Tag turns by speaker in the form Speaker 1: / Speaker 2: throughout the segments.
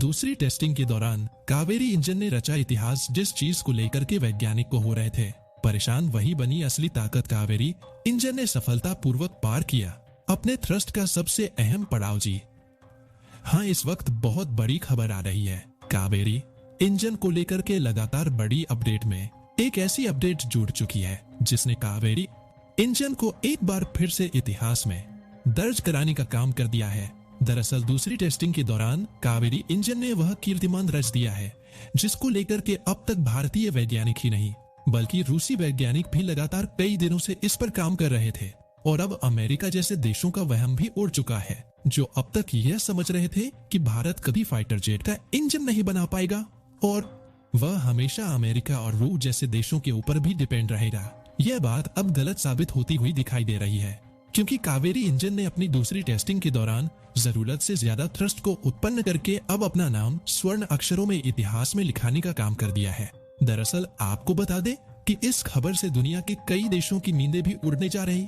Speaker 1: दूसरी टेस्टिंग के दौरान कावेरी इंजन ने रचा इतिहास। जिस चीज को लेकर के वैज्ञानिक को हो रहे थे परेशान, वही बनी असली ताकत। कावेरी इंजन ने सफलतापूर्वक पार किया अपने थ्रस्ट का सबसे अहम पड़ाव। जी हाँ, इस वक्त बहुत बड़ी खबर आ रही है। कावेरी इंजन को लेकर के लगातार बड़ी अपडेट में एक ऐसी अपडेट जुड़ चुकी है जिसने कावेरी इंजन को एक बार फिर से इतिहास में दर्ज कराने का काम कर दिया है। दरअसल दूसरी टेस्टिंग के दौरान कावेरी इंजन ने वह कीर्तिमान रच दिया है जिसको लेकर के अब तक भारतीय वैज्ञानिक ही नहीं बल्कि रूसी वैज्ञानिक भी लगातार कई दिनों से इस पर काम कर रहे थे। और अब अमेरिका जैसे देशों का वहम भी उड़ चुका है जो अब तक यह समझ रहे थे कि भारत कभी फाइटर जेट का इंजन नहीं बना पाएगा और वह हमेशा अमेरिका और रूस जैसे देशों के ऊपर भी डिपेंड रहेगा। यह बात अब गलत साबित होती हुई दिखाई दे रही है क्योंकि कावेरी इंजन ने अपनी दूसरी टेस्टिंग के दौरान जरूरत से ज्यादा थ्रस्ट को उत्पन्न करके अब अपना नाम स्वर्ण अक्षरों में इतिहास में लिखाने का काम कर दिया है। दरअसल आपको बता दें कि इस खबर से दुनिया के कई देशों की नींदें भी उड़ने जा रही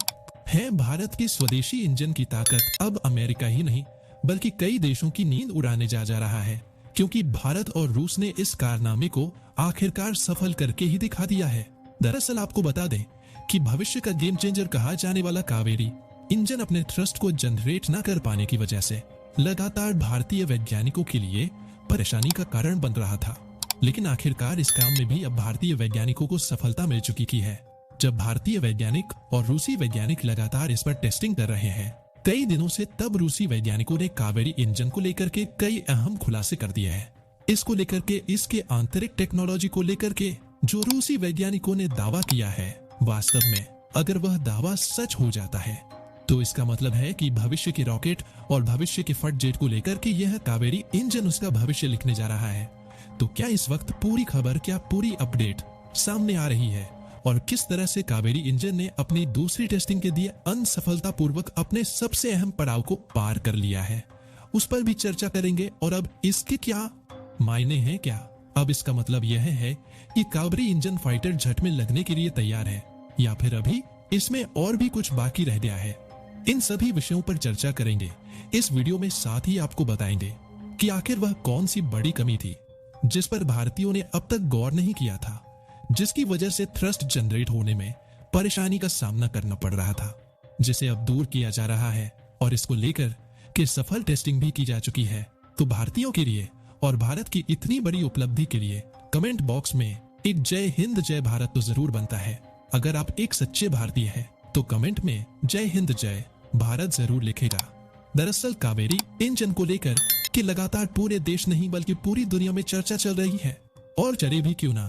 Speaker 1: है। भारत की स्वदेशी इंजन की ताकत अब अमेरिका ही नहीं बल्कि कई देशों की नींद उड़ाने जा रहा है क्योंकि भारत और रूस ने इस कारनामे को आखिरकार सफल करके ही दिखा दिया है। दरअसल आपको बता दें कि भविष्य का गेम चेंजर कहा जाने वाला कावेरी इंजन अपने थ्रस्ट को जनरेट न कर पाने की वजह से लगातार भारतीय वैज्ञानिकों के लिए परेशानी का कारण बन रहा था। लेकिन आखिरकार इस काम में भी अब भारतीय वैज्ञानिकों को सफलता मिल चुकी की है। जब भारतीय वैज्ञानिक और रूसी वैज्ञानिक लगातार इस पर टेस्टिंग कर रहे हैं कई दिनों से, तब रूसी वैज्ञानिकों ने कावेरी इंजन को लेकर के कई अहम खुलासे कर दिए हैं। इसको लेकर के, इसके आंतरिक टेक्नोलॉजी को लेकर के जो रूसी वैज्ञानिकों ने दावा किया है, वास्तव में अगर वह दावा सच हो जाता है तो इसका मतलब है कि भविष्य के रॉकेट और भविष्य के फट जेट को लेकर के यह कावेरी इंजन उसका भविष्य लिखने जा रहा है। तो क्या इस वक्त पूरी खबर, क्या पूरी अपडेट सामने आ रही है और किस तरह से कावेरी इंजन ने अपनी दूसरी टेस्टिंग के दिए असफलतापूर्वक अपने सबसे अहम पड़ाव को पार कर लिया है, उस पर भी चर्चा करेंगे। और अब इसके क्या मायने हैं, क्या अब इसका मतलब यह है कि कावेरी इंजन फाइटर जेट में लगने के लिए तैयार है या फिर अभी इसमें और भी कुछ बाकी रह गया है। इन सभी विषयों पर चर्चा करेंगे इस वीडियो में। साथ ही आपको बताएंगे कि आखिर वह कौन सी बड़ी कमी थी जिस पर भारतीयों ने अब तक गौर नहीं किया था, जिसकी वजह से थ्रस्ट जनरेट होने में परेशानी का सामना करना पड़ रहा था, जिसे अब दूर किया जा रहा है और इसको लेकर के सफल टेस्टिंग भी की जा चुकी है। तो भारतीयों के लिए और भारत की इतनी बड़ी उपलब्धि के लिए कमेंट बॉक्स में एक जय हिंद जय भारत तो जरूर बनता है। अगर आप एक सच्चे भारतीय हैं तो कमेंट में जय हिंद जय भारत जरूर लिखेगा। दरअसल कावेरी इंजन को लेकर कि लगातार पूरे देश नहीं बल्कि पूरी दुनिया में चर्चा चल रही है और चले भी क्यों ना,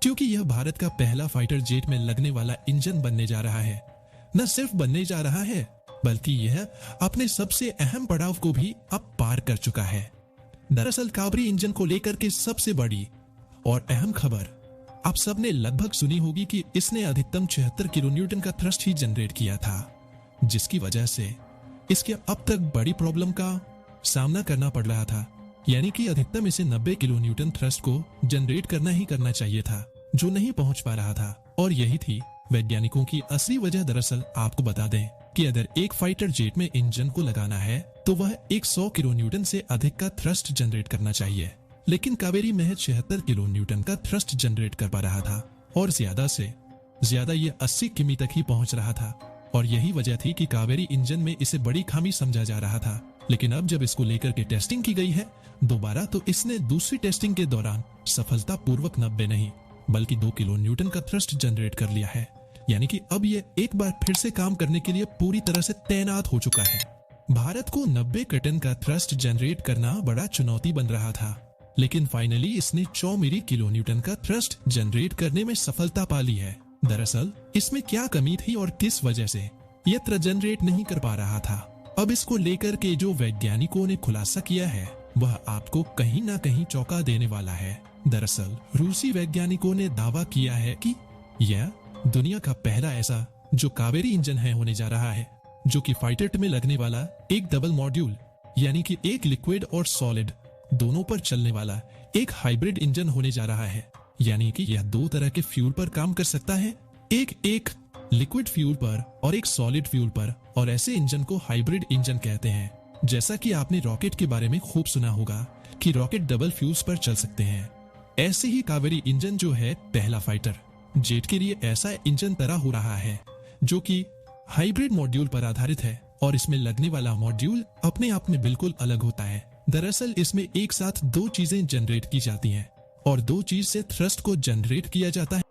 Speaker 1: क्योंकि यह भारत का पहला फाइटर जेट में लगने वाला इंजन बनने जा रहा है। न सिर्फ बनने जा रहा है बल्कि यह अपने सबसे अहम पड़ाव को भी अब पार कर चुका है। दरअसल कावेरी इंजन को लेकर के सबसे बड़ी और अहम खबर आप सबने लगभग सुनी होगी कि इसने अधिकतम 76 किलो न्यूटन का थ्रस्ट ही जनरेट किया था, जिसकी वजह से इसके अब तक बड़ी प्रॉब्लम का सामना करना पड़ रहा था। यानी कि अधिकतम इसे 90 किलो न्यूटन थ्रस्ट को जनरेट करना ही करना चाहिए था, जो नहीं पहुंच पा रहा था। और यही थी वैज्ञानिकों की असली वजह। दरअसल आपको बता दें कि अगर एक फाइटर जेट में इंजन को लगाना है तो वह 100 किलो न्यूटन से अधिक का थ्रस्ट जनरेट करना चाहिए, लेकिन कावेरी महज 76 किलो न्यूटन का थ्रस्ट जनरेट कर पा रहा था और ज्यादा से ज्यादा ये 80 किमी तक ही पहुंच रहा था। और यही वजह थी कि कावेरी इंजन में इसे बड़ी खामी समझा जा रहा था। लेकिन अब जब इसको लेकर के टेस्टिंग की गई है दोबारा, तो इसने दूसरी टेस्टिंग के दौरान सफलतापूर्वक 90 नहीं बल्कि 2 किलो न्यूटन का थ्रस्ट जनरेट कर लिया है। यानी कि अब ये एक बार फिर से काम करने के लिए पूरी तरह से तैनात हो चुका है। भारत को 90 टन का थ्रस्ट जनरेट करना बड़ा चुनौती बन रहा था, लेकिन फाइनली इसने 64 किलो न्यूटन का थ्रस्ट जनरेट करने में सफलता पा ली है। दरअसल इसमें क्या कमी थी और किस वजह से यह थ्रस्ट जनरेट नहीं कर पा रहा था, अब इसको लेकर के जो वैज्ञानिकों ने खुलासा किया है वह आपको कहीं ना कहीं चौंका देने वाला है। दरअसल रूसी वैज्ञानिकों ने दावा किया है कि यह दुनिया का पहला ऐसा जो कावेरी इंजन है होने जा रहा है, जो कि फाइटर में लगने वाला एक डबल मॉड्यूल यानी कि एक लिक्विड और सॉलिड दोनों पर चलने वाला एक हाइब्रिड इंजन होने जा रहा है। यानी कि यह 2 तरह के फ्यूल पर काम कर सकता है, एक लिक्विड फ्यूल पर और एक सॉलिड फ्यूल पर, और ऐसे इंजन को हाइब्रिड इंजन कहते हैं। जैसा कि आपने रॉकेट के बारे में खूब सुना होगा कि रॉकेट डबल फ्यूज पर चल सकते हैं। ऐसे ही कावेरी इंजन जो है पहला फाइटर जेट के लिए ऐसा इंजन तरह हो रहा है जो कि हाइब्रिड मॉड्यूल पर आधारित है और इसमें लगने वाला मॉड्यूल अपने आप में बिल्कुल अलग होता है। दरअसल इसमें एक साथ दो चीजें जनरेट की जाती हैं और दो चीज से थ्रस्ट को जनरेट किया जाता है